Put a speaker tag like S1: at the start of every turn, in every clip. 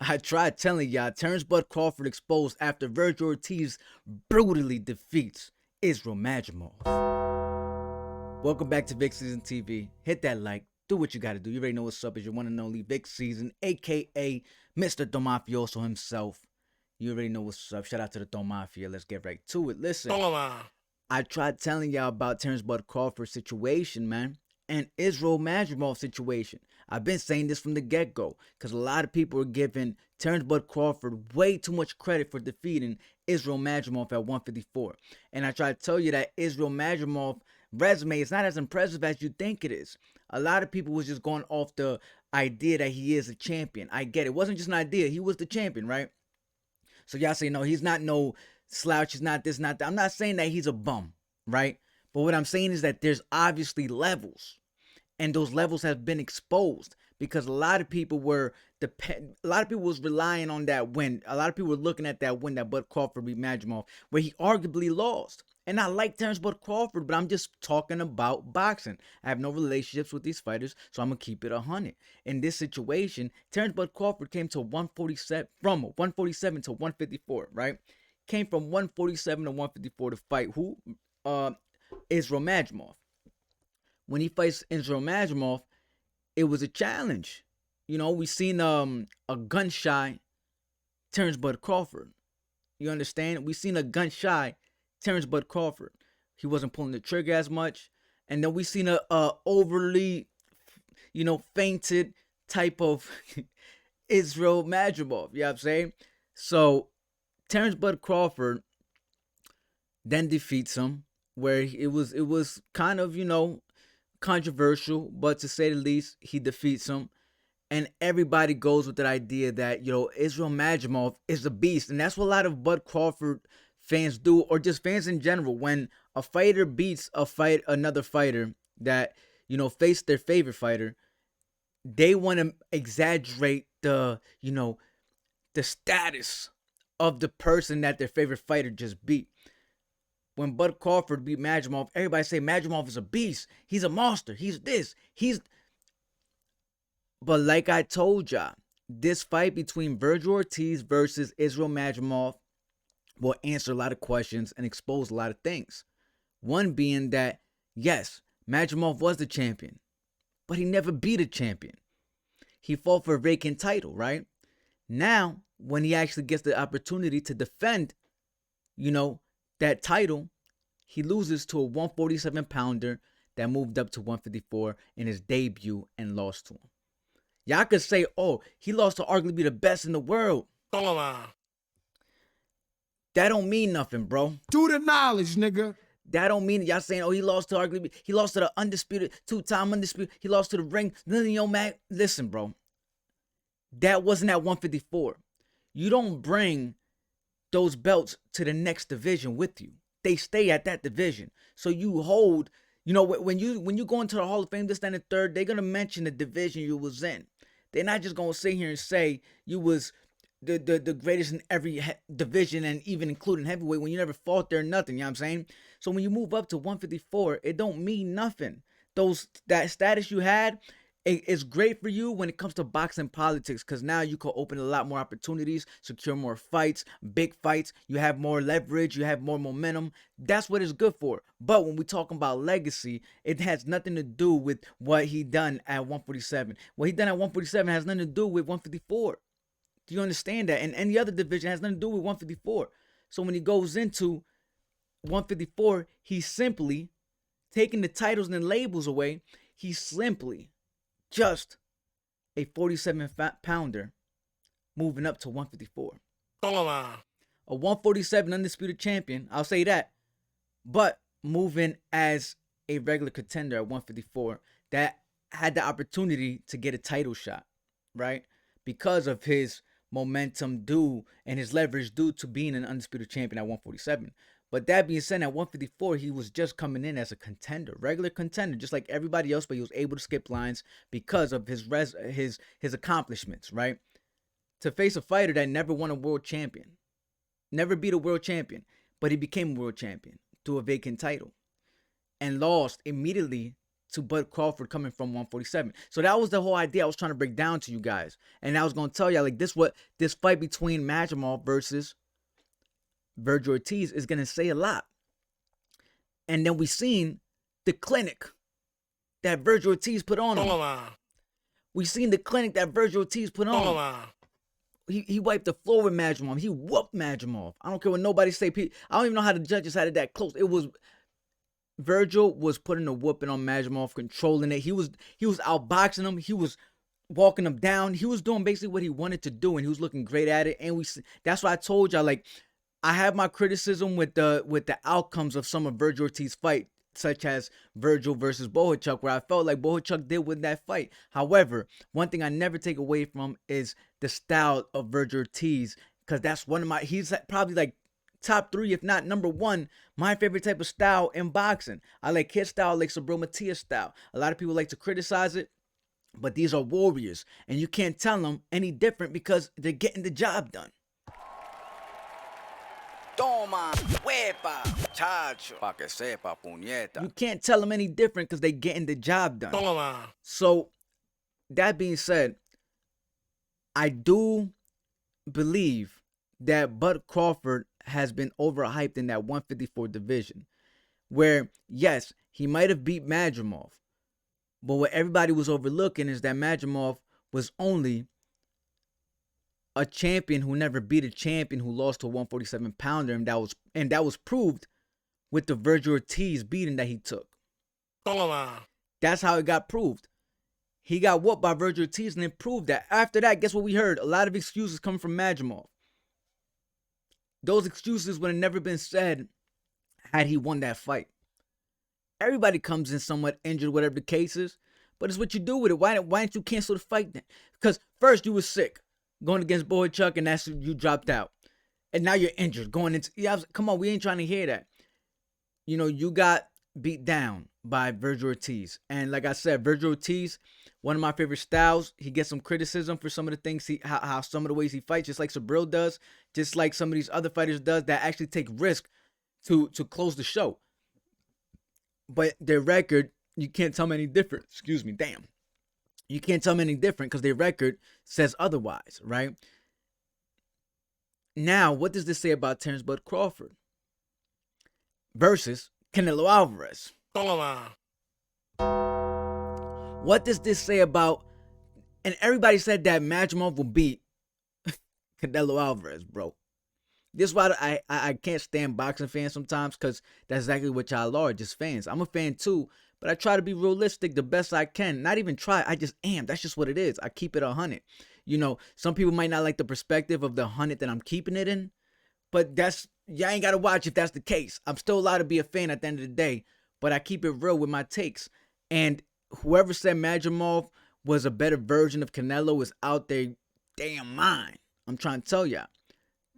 S1: I tried telling y'all, Terence Bud Crawford exposed after Virgil Ortiz brutally defeats Israel Madrimov. Welcome back to VIC SZN TV. Hit that like, do what you gotta do. You already know what's up. It's your one and only VIC SZN, aka Mr. Don Mafioso himself. You already know what's up. Shout out to the Don Mafia. Let's get right to it. Listen, I tried telling y'all about Terence Bud Crawford situation, man, and Israel Madrimov situation. I've been saying this from the get-go because a lot of people are giving Terence Bud Crawford way too much credit for defeating Israel Madrimov at 154. And I tried to tell you that Israel Madrimov resume is not as impressive as you think it is. A lot of people was just going off the idea that he is a champion. I get it. It wasn't just an idea. He was the champion, right? So y'all say, no, he's not no slouch. He's not this, not that. I'm not saying that he's a bum, right? But what I'm saying is that there's obviously levels. And those levels have been exposed because a lot of people was relying on that win. A lot of people were looking at that win that Bud Crawford beat Madrimov, where he arguably lost. And I like Terence Bud Crawford, but I'm just talking about boxing. I have no relationships with these fighters, so I'm gonna keep it 100. In this situation, Terence Bud Crawford came to 147 from 147 to 154, right? Came from 147 to 154 to fight who? Israel Madrimov. When he fights Israel Madrimov, it was a challenge. You know, we seen a gun-shy Terence Bud Crawford. You understand? We seen a gun-shy Terence Bud Crawford. He wasn't pulling the trigger as much. And then we seen a overly, fainted type of Israel Madrimov. You know what I'm saying? So Terence Bud Crawford then defeats him, where it was kind of, controversial, but to say the least, he defeats him. And everybody goes with that idea that, Israel Madrimov is a beast. And that's what a lot of Bud Crawford fans do, or just fans in general. When a fighter beats another fighter that, faced their favorite fighter, they want to exaggerate the status of the person that their favorite fighter just beat. When Bud Crawford beat Madrimov, everybody say Madrimov is a beast. He's a monster. He's this. But like I told y'all, this fight between Virgil Ortiz versus Israel Madrimov will answer a lot of questions and expose a lot of things. One being that, yes, Madrimov was the champion, but he never beat a champion. He fought for a vacant title, right? Now, when he actually gets the opportunity to defend, that title, he loses to a 147-pounder that moved up to 154 in his debut and lost to him. Y'all could say, oh, he lost to arguably the best in the world. That don't mean nothing, bro.
S2: Do the knowledge, nigga.
S1: That don't mean y'all saying, oh, he lost to the undisputed, two-time undisputed. He lost to the ring. Listen, bro. That wasn't at 154. You don't bring those belts to the next division with you. They stay at that division. So you hold, when you go into the Hall of Fame, this, that, and the third, they're gonna mention the division you was in. They're not just gonna sit here and say you was the greatest in every division, and even including heavyweight, when you never fought there, nothing. You know what I'm saying? So when you move up to 154, it don't mean nothing. That status you had, it's great for you when it comes to boxing politics, because now you can open a lot more opportunities, secure more fights, big fights. You have more leverage. You have more momentum. That's what it's good for. But when we're talking about legacy, it has nothing to do with what he done at 147. What he done at 147 has nothing to do with 154. Do you understand that? And any other division has nothing to do with 154. So when he goes into 154, he's simply taking the titles and the labels away. He's simply just a 47-pounder moving up to 154. A 147 undisputed champion, I'll say that, but moving as a regular contender at 154 that had the opportunity to get a title shot, right? Because of his momentum due and his leverage due to being an undisputed champion at 147. But that being said, at 154, he was just coming in as a contender, regular contender, just like everybody else, but he was able to skip lines because of his accomplishments, right? To face a fighter that never won a world champion, never beat a world champion, but he became a world champion through a vacant title and lost immediately to Bud Crawford coming from 147. So that was the whole idea I was trying to break down to you guys. And I was going to tell y'all, like, this fight between Madrimov versus Vergil Ortiz is going to say a lot. And then we seen the clinic that Vergil Ortiz put on him. We seen the clinic that Vergil Ortiz put on him. He wiped the floor with Madrimov. He whooped Madrimov. I don't care what nobody say. I don't even know how the judges had it that close. It was Vergil was putting a whooping on Madrimov, controlling it. He was outboxing him. He was walking him down. He was doing basically what he wanted to do, and he was looking great at it. And that's why I told y'all, like, I have my criticism with the outcomes of some of Vergil Ortiz's fight, such as Vergil versus Bohachuk, where I felt like Bohachuk did win that fight. However, one thing I never take away from is the style of Vergil Ortiz, because that's he's probably like top 3, if not number 1, my favorite type of style in boxing. I like his style, like Sabril Matias style. A lot of people like to criticize it, but these are warriors, and you can't tell them any different because they're getting the job done.
S2: Toma, huepa, chacho, pa que sepa, puñeta.
S1: You can't tell them any different because they're getting the job done.
S2: Toma.
S1: So, that being said, I do believe that Bud Crawford has been overhyped in that 154 division, where, yes, he might have beat Madrimov, but what everybody was overlooking is that Madrimov was only a champion who never beat a champion who lost to a 147 pounder, and that was proved with the Vergil Ortiz beating that he took. That's how it got proved. He got whooped by Vergil Ortiz, and it proved that. After that, guess what we heard? A lot of excuses coming from Madrimov. Those excuses would have never been said had he won that fight. Everybody comes in somewhat injured, whatever the case is, but it's what you do with it. Why didn't you cancel the fight then? Because first you were sick going against Bohachuk, and that's you dropped out, and now you're injured going into. Come on, we ain't trying to hear that. You know, you got beat down by Vergil Ortiz, and like I said, Vergil Ortiz, one of my favorite styles. He gets some criticism for some of the things how some of the ways he fights, just like Sabril does, just like some of these other fighters does that actually take risk to close the show. But their record, you can't tell me any different. Excuse me, damn. You can't tell me any different because their record says otherwise, right? Now, what does this say about Terence Bud Crawford versus Canelo Alvarez? What does this say about, and everybody said that Madrimov will beat Canelo Alvarez, bro. This is why I can't stand boxing fans sometimes, because that's exactly what y'all are, just fans. I'm a fan too, but I try to be realistic the best I can. Not even try, I just am. That's just what it is. I keep it 100. You know, some people might not like the perspective of the 100 that I'm keeping it in, but y'all ain't got to watch if that's the case. I'm still allowed to be a fan at the end of the day, but I keep it real with my takes. And whoever said Madrimov was a better version of Canelo is out their damn mind. I'm trying to tell y'all.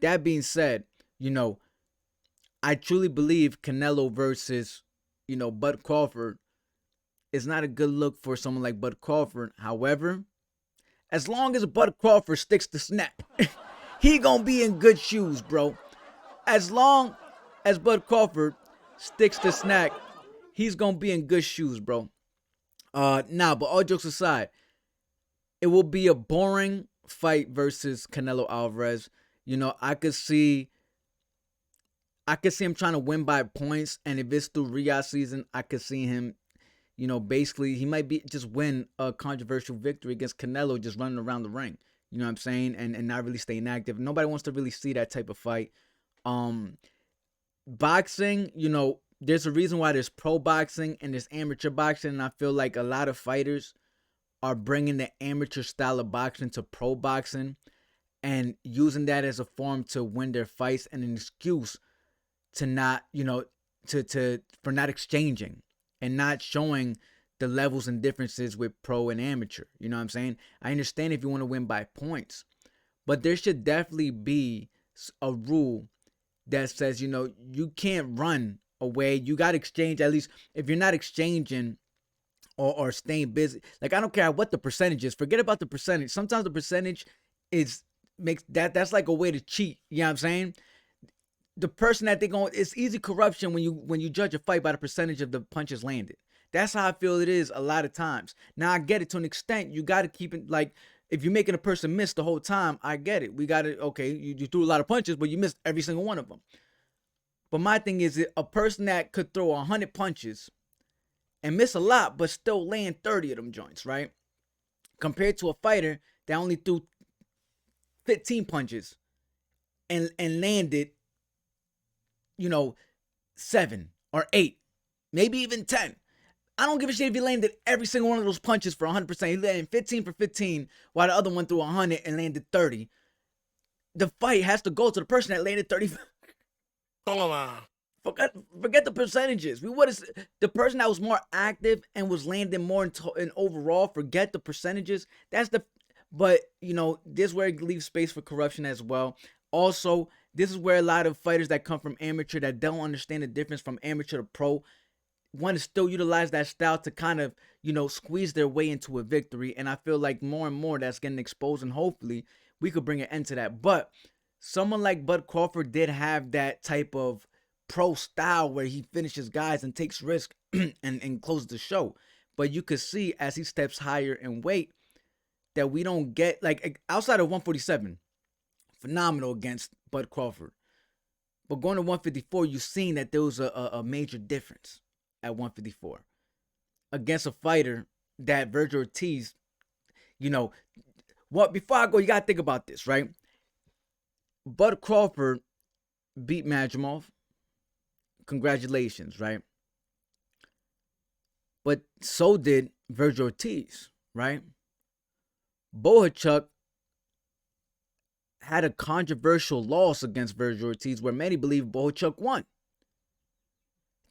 S1: That being said, you know, I truly believe Canelo versus, you know, Bud Crawford is not a good look for someone like Bud Crawford. However, as long as Bud Crawford sticks to snap, he gonna be in good shoes, bro. As long as Bud Crawford sticks to snack, he's gonna be in good shoes, bro. But all jokes aside, it will be a boring fight versus Canelo Alvarez. You know, I could see him trying to win by points, and if it's through Riyadh season, I could see him, you know, basically he might be just win a controversial victory against Canelo, just running around the ring. You know what I'm saying? And not really staying active. Nobody wants to really see that type of fight. Boxing, you know, there's a reason why there's pro boxing and there's amateur boxing, and I feel like a lot of fighters are bringing the amateur style of boxing to pro boxing and using that as a form to win their fights and an excuse to not, you know, for not exchanging and not showing the levels and differences with pro and amateur. You know what I'm saying? I understand if you want to win by points, but there should definitely be a rule that says, you know, you can't run away. You got to exchange, at least if you're not exchanging or staying busy. Like, I don't care what the percentage is. Forget about the percentage. Sometimes the percentage that's like a way to cheat. You know what I'm saying? The person that it's easy corruption when you judge a fight by the percentage of the punches landed. That's how I feel it is a lot of times. Now, I get it to an extent. You got to keep it, like, if you're making a person miss the whole time, I get it. We got to, okay, you threw a lot of punches, but you missed every single one of them. But my thing is, a person that could throw 100 punches and miss a lot, but still land 30 of them joints, right? Compared to a fighter that only threw 15 punches and landed, 7 or 8, maybe even 10. I don't give a shit if he landed every single one of those punches for 100%. He landed 15 for 15, while the other one threw 100 and landed 30. The fight has to go to the person that landed 30. Forget the percentages. The person that was more active and was landing more in overall. Forget the percentages. But this is where it leaves space for corruption as well. Also, this is where a lot of fighters that come from amateur that don't understand the difference from amateur to pro want to still utilize that style to kind of, squeeze their way into a victory. And I feel like more and more that's getting exposed, and hopefully we could bring an end to that. But someone like Bud Crawford did have that type of pro style where he finishes guys and takes risk and closes the show. But you could see as he steps higher in weight that we don't get, like, outside of 147, phenomenal against Bud Crawford. But going to 154, you've seen that there was a major difference at 154 against a fighter that Virgil Ortiz, before I go, you got to think about this, right? Bud Crawford beat Madrimov. Congratulations, right? But so did Virgil Ortiz, right? Bohachuk had a controversial loss against Virgil Ortiz where many believe Bohachuk won.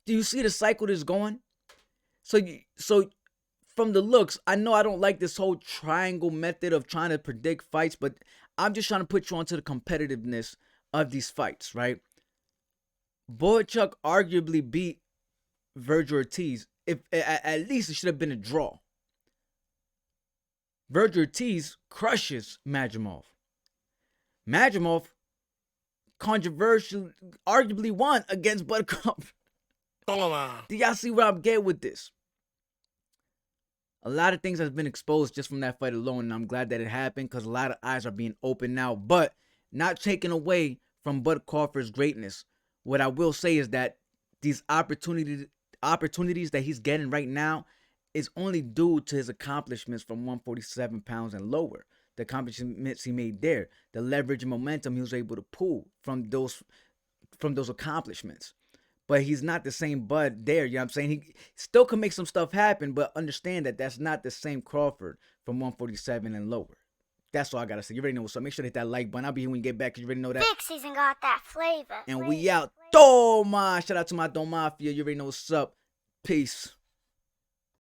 S1: Do you see the cycle that's going? So from the looks, I know I don't like this whole triangle method of trying to predict fights, but I'm just trying to put you onto the competitiveness of these fights, right? Bohachuk arguably beat Virgil Ortiz. If at least it should have been a draw. Virgil Ortiz crushes Madrimov. Madrimov controversially, arguably won against Bud Crawford. Do y'all see where I'm getting with this? A lot of things has been exposed just from that fight alone, and I'm glad that it happened because a lot of eyes are being opened now, but not taken away from Bud Crawford's greatness. What I will say is that these opportunities that he's getting right now is only due to his accomplishments from 147 pounds and lower. The accomplishments he made there, the leverage and momentum he was able to pull from those accomplishments. But he's not the same Bud there, you know what I'm saying? He still can make some stuff happen, but understand that that's not the same Crawford from 147 and lower. That's all I gotta say. You already know what's up. Make sure to hit that like button. I'll be here when you get back because you already know that.
S3: VIC SZN got that flavor.
S1: And we out. Toma! Shout out to my Don Mafia. You already know what's up. Peace.